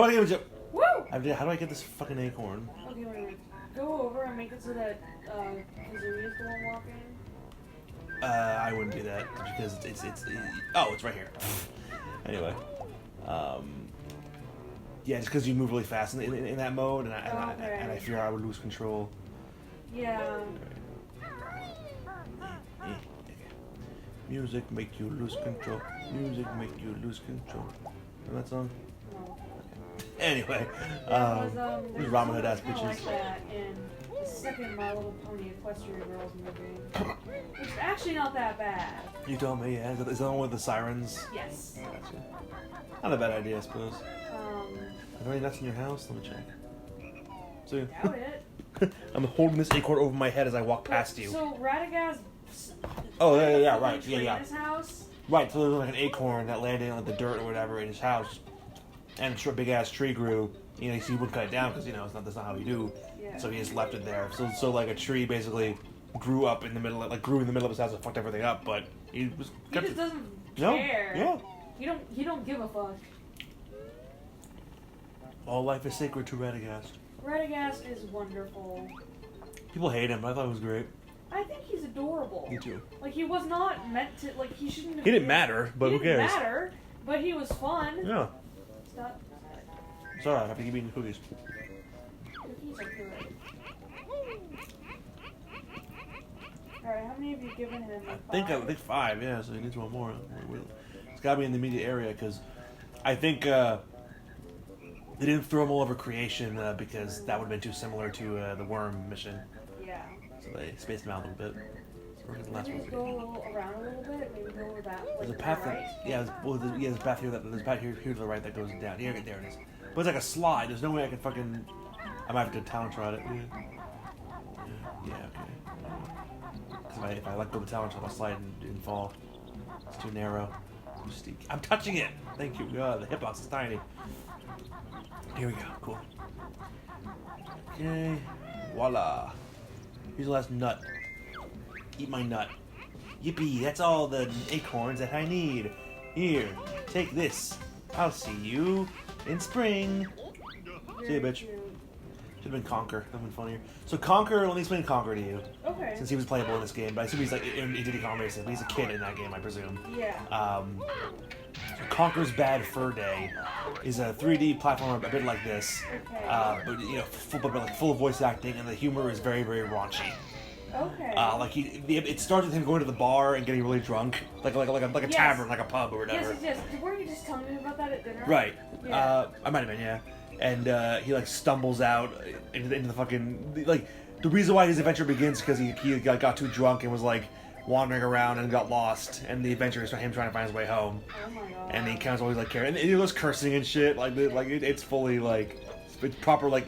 Oh, I get Woo! how do I get this fucking acorn? Okay, wait. Go over and make it so that Kazooie is the one walking. I wouldn't do that because it's oh, it's right here. Anyway, yeah, just because you move really fast in that mode, and I fear I would lose control. Yeah. Music make you lose control. Music make you lose control. Remember that song? No. Anyway, these Robin Hood ass bitches. Like that in the second My Little Pony Equestria Girls movie. It's actually not that bad. You told me, yeah. Is that the one with the sirens? Yes. Gotcha. Not a bad idea, I suppose. Are there any nuts in your house? Let me check. So, doubt it. I'm holding this acorn over my head as I walk past you. So Radagast. Oh yeah, right, yeah. In his house. Right, so there was like an acorn that landed in like the dirt or whatever in his house, and a big ass tree grew. You know, he wouldn't cut it down because you know that's not how you do. Yeah. So he just left it there. So like a tree basically grew up in the middle, grew in the middle of his house and fucked everything up. But he was. He just doesn't care. Yeah. You don't give a fuck. All life is sacred to Radagast. Radagast is wonderful. People hate him, but I thought he was great. I think he's adorable. Me too. Like, he was not meant to, like, he shouldn't have He didn't matter, but who cares? He didn't matter, but he was fun. Yeah. Stop. It's alright, I have to keep eating cookies. Cookies are good. Alright, how many have you given him? Like, I think 5, yeah, so he needs one more. It's gotta be in the immediate area, because I think, they didn't throw him all over creation, because that would have been too similar to, the worm mission. Yeah. So they spaced him out a little bit. So we're gonna last Maybe one. go around a little bit. Maybe go over that. There's a Like, path right? that, yeah, there's a path here there's a path here to the right that goes down. Here, there it is. But it's like a slide. There's no way I can fucking. I might have to talent trot it. Yeah, okay. Because if I let go of the talent trot, I'll slide and fall. It's too narrow. Too steep. I'm touching it. Thank you. God, the hitbox is tiny. Here we go. Cool. Okay. Voila. Here's the last nut. Eat my nut. Yippee, that's all the acorns that I need. Here, take this. I'll see you in spring. See you, bitch. Should have been Conquer. That would have been funnier. So Conquer, let me explain Conquer to you. Okay. Since he was playable in this game, but I assume he's like in Diddy Kong Racing, but he's a kid in that game, I presume. Yeah. So Conquer's Bad Fur Day is a 3D platformer a bit like this, Okay. but you know, full of voice acting, and the humor is very, very raunchy. Okay. Like it starts with him going to the bar and getting really drunk, like a Yes. tavern, like a pub or whatever. Yes. Weren't you just telling me about that at dinner? Right. Yeah. I might have been, yeah. And he like stumbles out into the fucking like the reason why his adventure begins because he got too drunk and was like wandering around and got lost, and the adventure is him trying to find his way home. Oh my god. And he counts always like carrying, and he was cursing and shit. It's fully like it's proper like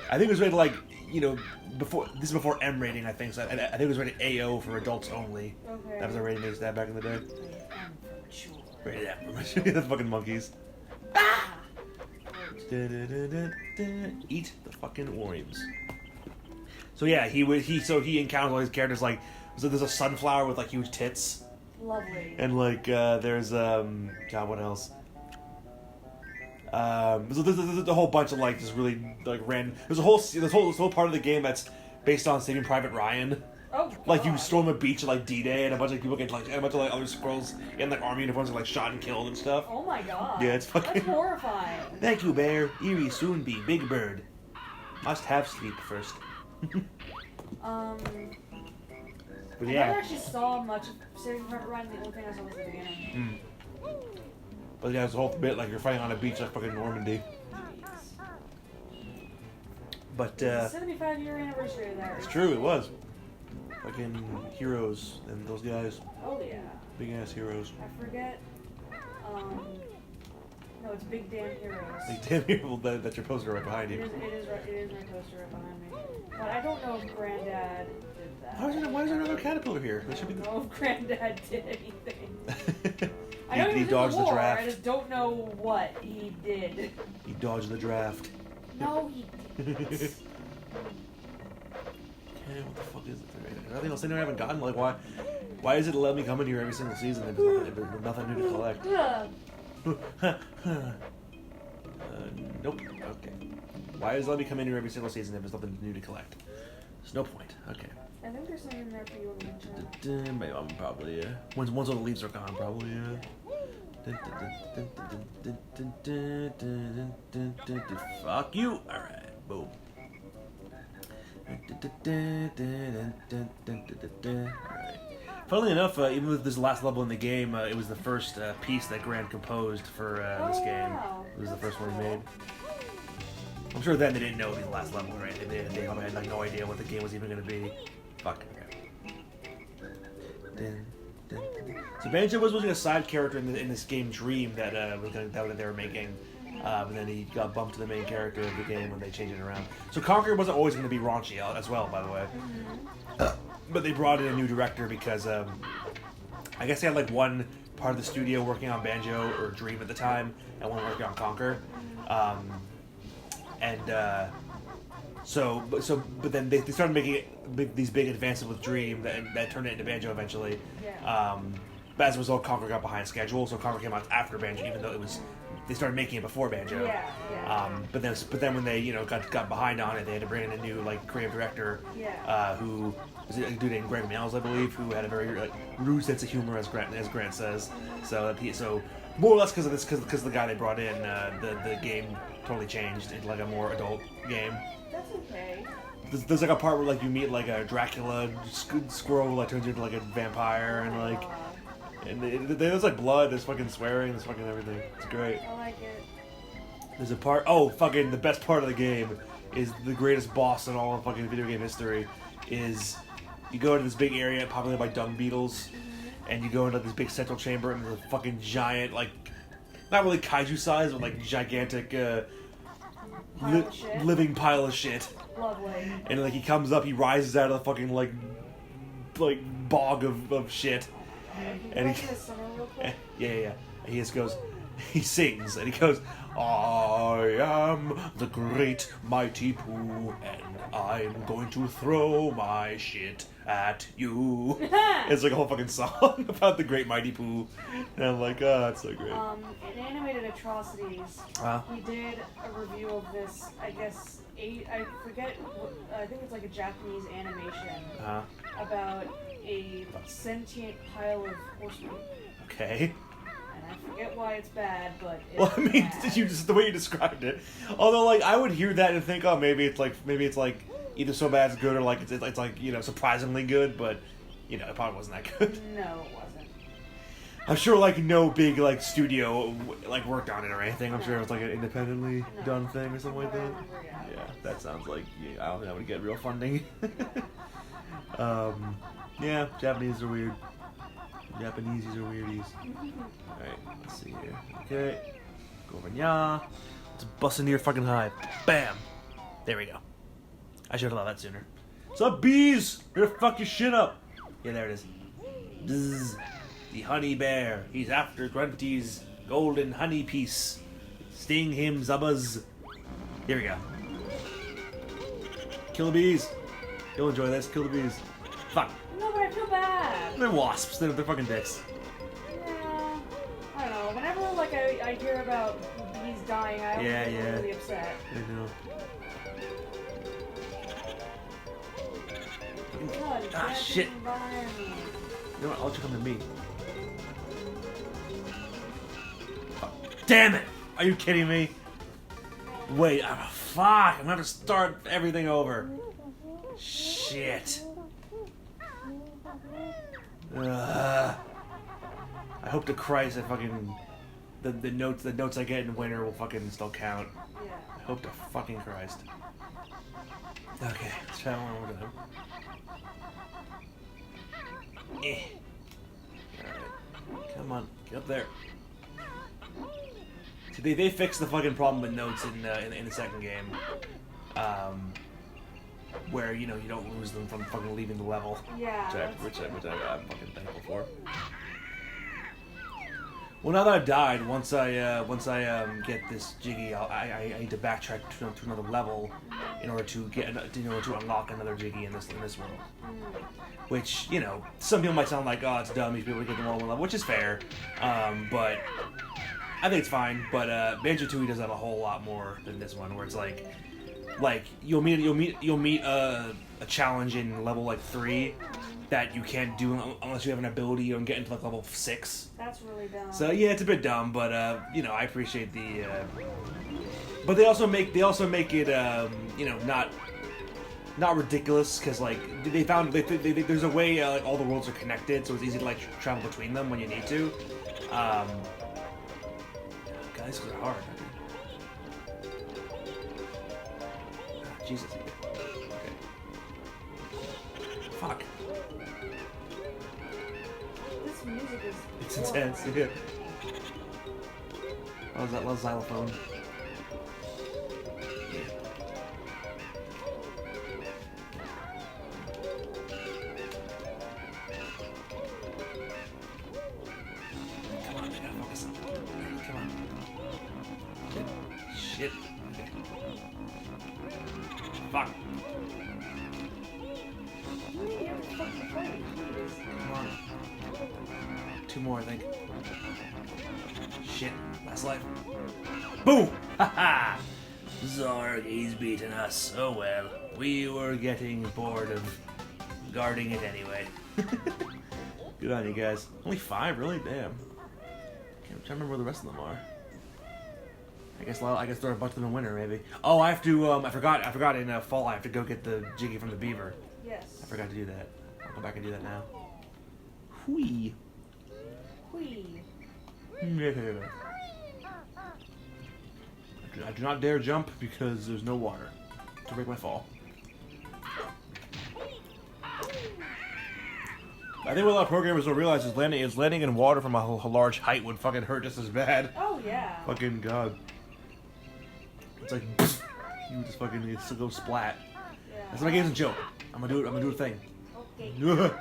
I think it was rated like before M rating I think so. I think it was rated AO for adults only. Okay. That was a rating they used to have back in the day. Sure. Rated M. The fucking monkeys. Eat the fucking worms. So yeah, he encounters all these characters like so there's a sunflower with like huge tits. Lovely. And like there's God, what else? So there's a whole bunch of like just really like random. There's this whole part of the game that's based on Saving Private Ryan. Oh, God. Like you storm a beach at like D-Day, and a bunch of people get like and a bunch of like other squirrels in like army uniforms get like shot and killed and stuff. Oh my god. Yeah, it's fucking. That's horrifying. Thank you, Bear. Eerie soon be Big Bird. Must have sleep first. But yeah. I never actually saw much of Saving Private Ryan. The only thing I saw was the beginning. But yeah, it's a whole bit like you're fighting on a beach like fucking Normandy. But 75-year anniversary of that. it's true, it was. Fucking heroes and those guys. Oh yeah. Big ass heroes. I forget. No, it's Big Damn Heroes. Like damn hero that's your poster right behind It you. is my poster right behind me. But I don't know if Granddad did that. Why is there another caterpillar here? There I should be. don't know if Granddad did anything. I know he was dodged in the war. draft. I just don't know what he did. He dodged the draft. No, he didn't. Okay, what the fuck is it? Nothing else in there I haven't gotten? Like, why is it let me come in here every single season and there's nothing new to collect? Nope. Okay. Why does it let me come in here every single season if there's nothing new to collect? There's no point. Okay. I think there's something in there for you in winter. Maybe probably, yeah. Once all the leaves are gone, probably, yeah. Fuck you! Alright, boom. Alright. Funnily enough, even with this last level in the game, it was the first piece that Grant composed for this game. Wow. It was the first one he made. I'm sure then they didn't know it would be the last level, right? They probably had like no idea what the game was even going to be. Fuck. So Banjo was a side character in this game Dream that they were making, and then he got bumped to the main character of the game when they changed it around. So Conquer wasn't always going to be raunchy as well, by the way. But they brought in a new director because I guess they had like one part of the studio working on Banjo or Dream at the time, and one working on Conquer. But then they started making these big advances with Dream that turned it into Banjo eventually. Yeah. But as a result, Conquer got behind schedule, so Conquer came out after Banjo, even though they started making it before Banjo. Yeah. But then when they got behind on it, they had to bring in a new like creative director. Yeah. Who was a dude named Greg Mills, I believe, who had a very rude sense of humor, as Grant says. So more or less because of the guy they brought in, the game totally changed into like a more adult game. That's okay. There's like a part where like you meet like a Dracula squirrel that turns into like a vampire, and like there's like blood, there's fucking swearing, there's fucking everything. It's great. I like it. There's a part, fucking the best part of the game is the greatest boss in all of fucking video game history. Is you go into this big area populated by dung beetles, and you go into this big central chamber, and there's a fucking giant, like, not really kaiju size, but like gigantic living pile of shit. Lovely. And like he comes up, he rises out of the fucking like bog of shit. And he yeah. And he just goes, he sings, and he goes, I am the great mighty Pooh, and I'm going to throw my shit at you. It's like a whole fucking song about the great mighty Pooh, and I'm like, oh, that's so great. In Animated Atrocities, we did a review of this, I guess, I think it's like a Japanese animation about a sentient pile of horsemen. Okay. And I forget why it's bad, but it's well, I mean, bad. the way you described it. Although, like, I would hear that and think, oh, maybe it's like either so bad it's good or like it's like surprisingly good, but it probably wasn't that good. No, it wasn't. I'm sure like no big like studio like worked on it or anything. I'm sure it was like an independently done thing or something like that. Yeah, that sounds like I don't think that would get real funding. Yeah, Japanese are weird. Japaneses are weirdies. Alright, let's see here. Okay. Go over here. Let's bust into your fucking hive. Bam! There we go. I should have thought that sooner. What's up, bees? We're gonna fuck your shit up. Yeah, there it is. Bzzz. The honey bear. He's after Grunty's golden honey piece. Sting him, Zubbas. Here we go. Kill the bees. You'll enjoy this. Kill the bees. Fuck. No, but I feel bad. They're wasps. They're fucking dicks. Yeah. I don't know. Whenever like I hear about bees dying, I always get really upset. I know. God, shit. Environment. You know what? I'll let you come to me. Oh, damn it! Are you kidding me? Wait, fuck! I'm gonna have to start everything over. Shit. I hope to Christ that fucking the notes I get in winter will fucking still count. Yeah. I hope to fucking Christ. Okay, let's try one more time. Alright. Come on, get up there. See, they fixed the fucking problem with notes in the second game. Where, you don't lose them from fucking leaving the level. Yeah. Which I'm fucking thankful for. Well, now that I've died, once I get this Jiggy, I need to backtrack to another level in order to to unlock another Jiggy in this world. Which, some people might sound like, oh, it's dumb, these people get them all in one level, which is fair. But I think it's fine, but Banjo-Kazooie does that a whole lot more than this one, where it's like you'll meet a challenge in level like 3 that you can't do unless you have an ability and get into like level 6. That's really dumb. So yeah, it's a bit dumb, but you know, I appreciate the. But they also make it you know, not ridiculous, because like they found there's a way like all the worlds are connected, so it's easy to like travel between them when you need to. God, these are hard. Jesus. Okay. Fuck. This music is. It's intense. Yeah. Oh, is that little xylophone? Shit. Okay. Fuck. Come on. 2 more, I think. Shit. Last life. Boom! Haha! Zorg, he's beaten us. Oh well. We were getting bored of guarding it anyway. Good on you guys. Only 5, really? Damn. I'm trying to remember where the rest of them are. I guess there are a bunch of them in winter, maybe. Oh, I have to. I forgot in fall. I have to go get the Jiggy from the beaver. Yes. I forgot to do that. I'll go back and do that now. Whee. Whee. I do not dare jump because there's no water to break my fall. I think what a lot of programmers don't realize is landing in water from a large height would fucking hurt just as bad. Oh yeah. Fucking god. It's like you just fucking go splat. Yeah. That's my game's a joke. I'm gonna do a thing. Okay.